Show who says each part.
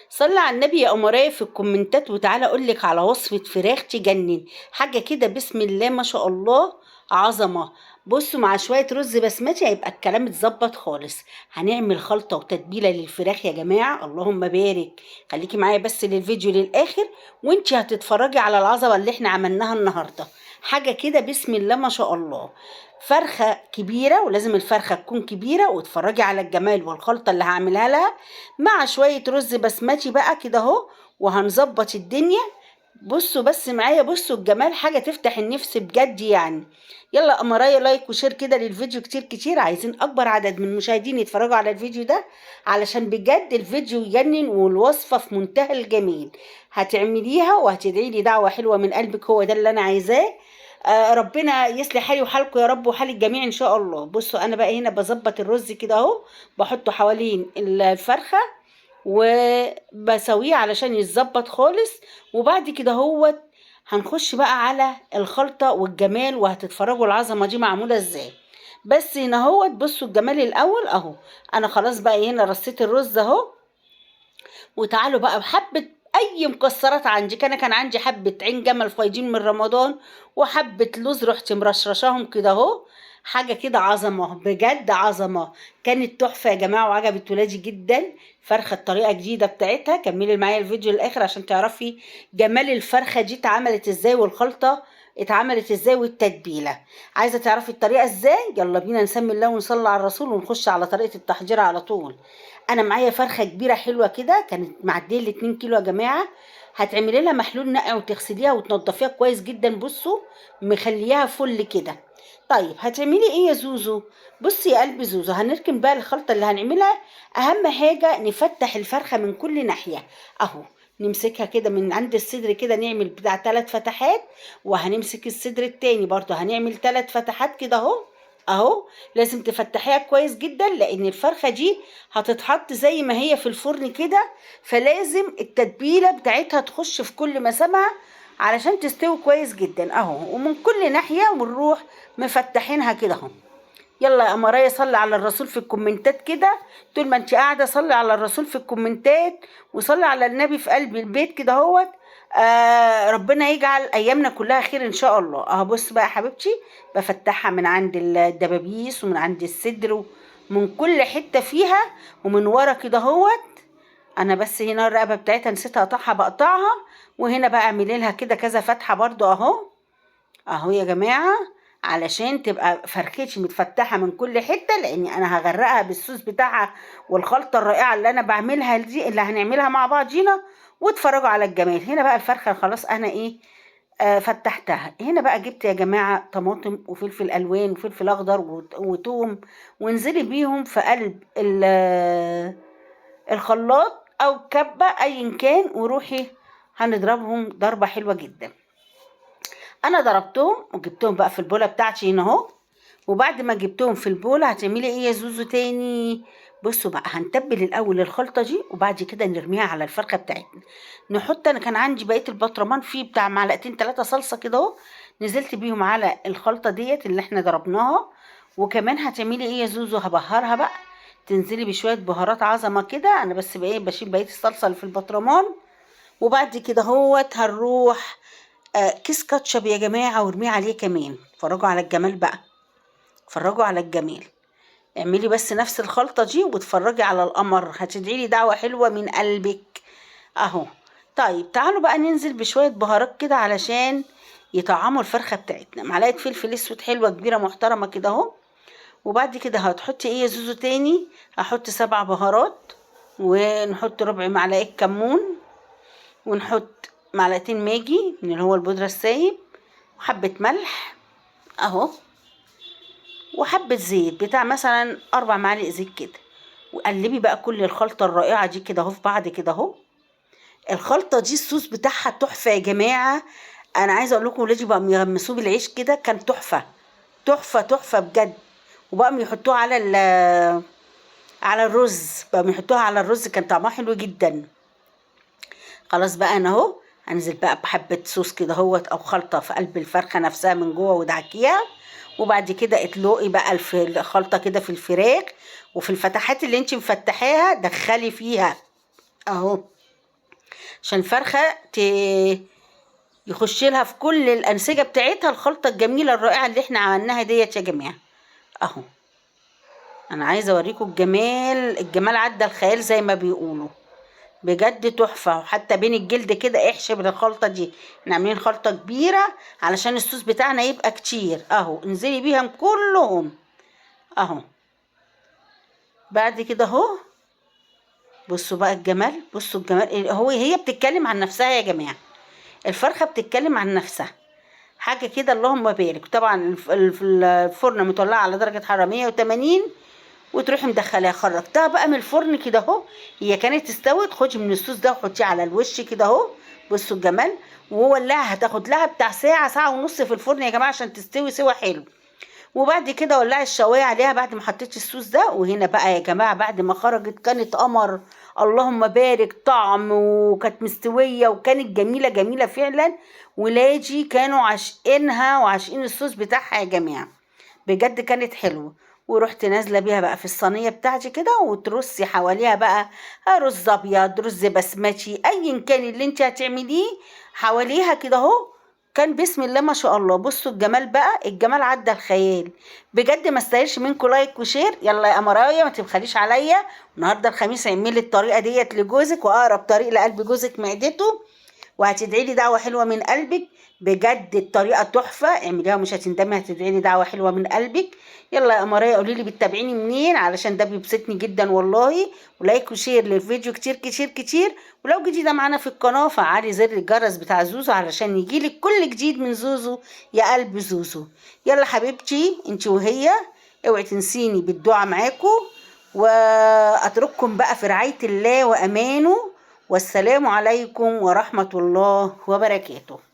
Speaker 1: صلي على النبي يا قمرايه في الكومنتات وتعالى اقولك على وصفة فراخ تجنن. حاجة كده بسم الله ما شاء الله، عظمة. بصوا، مع شوية رز بسمتي هيبقى الكلام اتظبط خالص. هنعمل خلطة وتتبيلة للفراخ يا جماعة، اللهم بارك. خليكي معايا بس للفيديو للآخر وانتي هتتفرجي على العظمة اللي احنا عملناها النهاردة. حاجة كده بسم الله ما شاء الله. فرخة كبيرة، ولازم الفرخة تكون كبيرة، واتفرجي على الجمال والخلطة اللي هعملها لها مع شوية رز بسمتي بقى كده اهو. وهنظبط الدنيا. بصوا بس معايا، بصوا الجمال، حاجة تفتح النفس بجد يعني. يلا قمرايا لايك وشير كده للفيديو كتير كتير، عايزين اكبر عدد من المشاهدين يتفرجوا على الفيديو ده علشان بجد الفيديو يجنن والوصفة في منتهى الجميل. هتعمليها وهتدعي لي دعوة حلوة من قلبك، هو ده اللي انا عايزاه. ربنا يصلح حالي وحالكم يا رب وحال الجميع ان شاء الله. بصوا انا بقى هنا بظبط الرز كده اهو، بحطه حوالين الفرخة وبسويه علشان يتظبط خالص. وبعد كده هو هنخش بقى على الخلطة والجمال، وهتتفرجوا العظمة دي معمولة ازاي. بس هنا هو بصوا الجمال الاول اهو. انا خلاص بقى هنا رصيت الرز اهو. وتعالوا بقى بحبة اي مكسرات عندك. انا كان عندي حبة عين جمل فايضين من رمضان وحبة لوز، رحت مرشرشاهم كده اهو. حاجة كده عظمة بجد، عظمة. كانت تحفة يا جماعة وعجبت ولادي جدا. فرخة الطريقة جديدة بتاعتها، كملي معايا الفيديو للآخر عشان تعرفي جمال الفرخة دي اتعملت ازاي والخلطة اتعملت ازاي والتتبيلة. عايزة تعرفي الطريقة ازاي؟ يلا بينا نسمي الله ونصلي على الرسول ونخش على طريقة التحضير على طول. انا معايا فرخه كبيره حلوه كده، كانت معديه ال 2 كيلو يا جماعه. هتعملي لها محلول نقع وتغسليها وتنضفيها كويس جدا. بصوا مخليها فل كده. طيب هتعملي ايه يا زوزو؟ بصي يا قلب زوزو، هنركن بقى الخلطه اللي هنعملها. اهم حاجه نفتح الفرخه من كل ناحيه اهو. نمسكها كده من عند الصدر كده، نعمل بتاع 3 فتحات. وهنمسك الصدر التاني برضو هنعمل 3 فتحات كده اهو. اهو. لازم تفتحيها كويس جدا لان الفرخه دي هتتحط زي ما هي في الفرن كده. فلازم التتبيله بتاعتها تخش في كل مسامها علشان تستوي كويس جدا اهو. ومن كل ناحيه ونروح مفتحينها كده اهو. يلا يا قمرايه صلي على الرسول في الكومنتات كده. طول ما انت قاعده صلي على الرسول في الكومنتات، وصلي على النبي في قلب البيت كده اهوت. ربنا يجعل ايامنا كلها خير ان شاء الله. اهو بص بقى يا حبيبتي، بفتحها من عند الدبابيس ومن عند الصدر ومن كل حته فيها ومن ورا كده اهوت. انا بس هنا الرقبه بتاعتها نسيت اقطعها بقطعها. وهنا بقى اعملي لها كده كذا فتحه برضو اهو. اهو يا جماعة، علشان تبقى فرختي متفتحة من كل حتة، لاني انا هغرقها بالصوص بتاعها والخلطة الرائعة اللي انا بعملها دي اللي هنعملها مع بعضينا. واتفرجوا على الجمال. هنا بقى الفرخة خلاص انا ايه، فتحتها. هنا بقى جبت يا جماعة طماطم وفلفل الوان وفلفل اخضر وتوم. وانزلي بيهم في قلب الخلاط او كبة ايا كان، وروحي هنضربهم ضربة حلوة جدا. انا ضربتهم وجبتهم بقى في البوله بتاعتي هنا اهو. وبعد ما جبتهم في البوله هتعملي ايه يا زوزو تاني؟ بصوا بقى، هنتبل الاول الخلطه دي وبعد كده نرميها على الفرخه بتاعتنا. نحط، انا كان عندي بقيه البطرمان فيه بتاع معلقتين 3 صلصه كده اهو. نزلت بيهم على الخلطه ديت اللي احنا ضربناها. وكمان هتعملي ايه يا زوزو؟ هبهرها بقى. تنزلي بشويه بهارات عظمه كده. انا بس بقى بشيل بقيه الصلصه اللي في البطرمان. وبعد كده هوت هنروح كيس كاتشب يا جماعة وارميه عليه كمان. اتفرجوا على الجمال بقى. اتفرجوا على الجمال. اعملي بس نفس الخلطة دي واتفرجي على القمر، هتدعي لي دعوة حلوة من قلبك اهو. طيب تعالوا بقى ننزل بشوية بهارات كده علشان يطعموا الفرخة بتاعتنا. معلقة فلفل اسود حلوة كبيرة محترمة كده اهو. وبعد كده هتحطي ايه يا زوزو تاني؟ هحط 7 بهارات. ونحط ربع معلقة كمون. ونحط معلقتين ماجي من اللي هو البودرة السايب. وحبة ملح اهو. وحبة زيت بتاع مثلا 4 معالق زيت كده. وقلبي بقى كل الخلطة الرائعة دي كده اهو في بعض كده اهو. الخلطة دي الصوص بتاعها تحفة يا جماعة. انا عايزة اقول لكم ولادي بقى يغمسوه بالعيش كده، كان تحفة. تحفة تحفة بجد. وبقى يحطوه على الرز، بقى يحطوها على الرز، كان طعمها حلو جدا. خلاص بقى انا اهو هنزل بقى بحبة صوص كده اهوت او خلطة في قلب الفرخة نفسها من جوه ودعكيها. وبعد كده اطلقي بقى الخلطة كده في الفراخ. وفي الفتحات اللي انت مفتحاها دخلي فيها اهو. عشان الفرخة يخش لها في كل الأنسجة بتاعتها الخلطة الجميلة الرائعة اللي احنا عملناها ديت يا جماعة. اهو انا عايزة اوريكم الجمال، الجمال عدى الخيال زي ما بيقولوا، بجد تحفة. وحتى بين الجلد كده احشي بالخلطة دي، احنا عاملين خلطة كبيرة علشان الصوص بتاعنا يبقى كتير. اهو انزلي بيهم كلهم اهو. بعد كده اهو بصوا بقى الجمال، بصوا الجمال. هي بتتكلم عن نفسها يا جماعة، الفرخة بتتكلم عن نفسها حاجة كده اللهم بارك. طبعا الفرن مطلعة على درجة حرارة 180، وتروحي مدخلاها. خرجتها بقى من الفرن كده اهو، هي كانت استوت. خدي من الصوص ده وحطيه على الوش كده اهو، بصوا الجمال. وولعها، هتاخد لها بتاع ساعة، ساعة ونص في الفرن يا جماعة عشان تستوي سوا حلو. وبعد كده ولعي الشوايه عليها بعد ما حطيتش الصوص ده. وهنا بقى يا جماعه بعد ما خرجت كانت قمر، اللهم بارك، طعم، وكانت مستويه وكانت جميله جميله فعلا. ولادي كانوا عاشقينها وعاشقين الصوص بتاعها يا جماعه، بجد كانت حلوه. ورحت نازله بيها بقى في الصينيه بتاعتي كده، وترصي حواليها بقى رز ابيض، رز بسمتي، ايا كان اللي انت هتعمليه حواليها كده اهو. كان بسم الله ما شاء الله. بصوا الجمال بقى، الجمال عدى الخيال بجد. ما استاهلش منكم لايك وشير. يلا يا قمرايه ما تبخليش عليا. النهارده الخميس اعملي الطريقه ديت لجوزك، واقرب طريق لقلب جوزك معدته، وهتدعي لي دعوه حلوه من قلبك. بجد الطريقه تحفه، اعمليها ومش هتندمي، هتدعي لي دعوه حلوه من قلبك. يلا يا قمرايه قولي لي بتتابعيني منين، علشان ده بيبسطني جدا والله. ولايك وشير للفيديو كتير كتير كتير. ولو جديده معانا في القناه فعلي زر الجرس بتاع زوزو علشان يجيلك كل جديد من زوزو يا قلب زوزو. يلا حبيبتي انت وهي، اوعي تنسيني بالدعاء معاكم. واترككم بقى في رعايه الله وامانه، والسلام عليكم ورحمة الله وبركاته.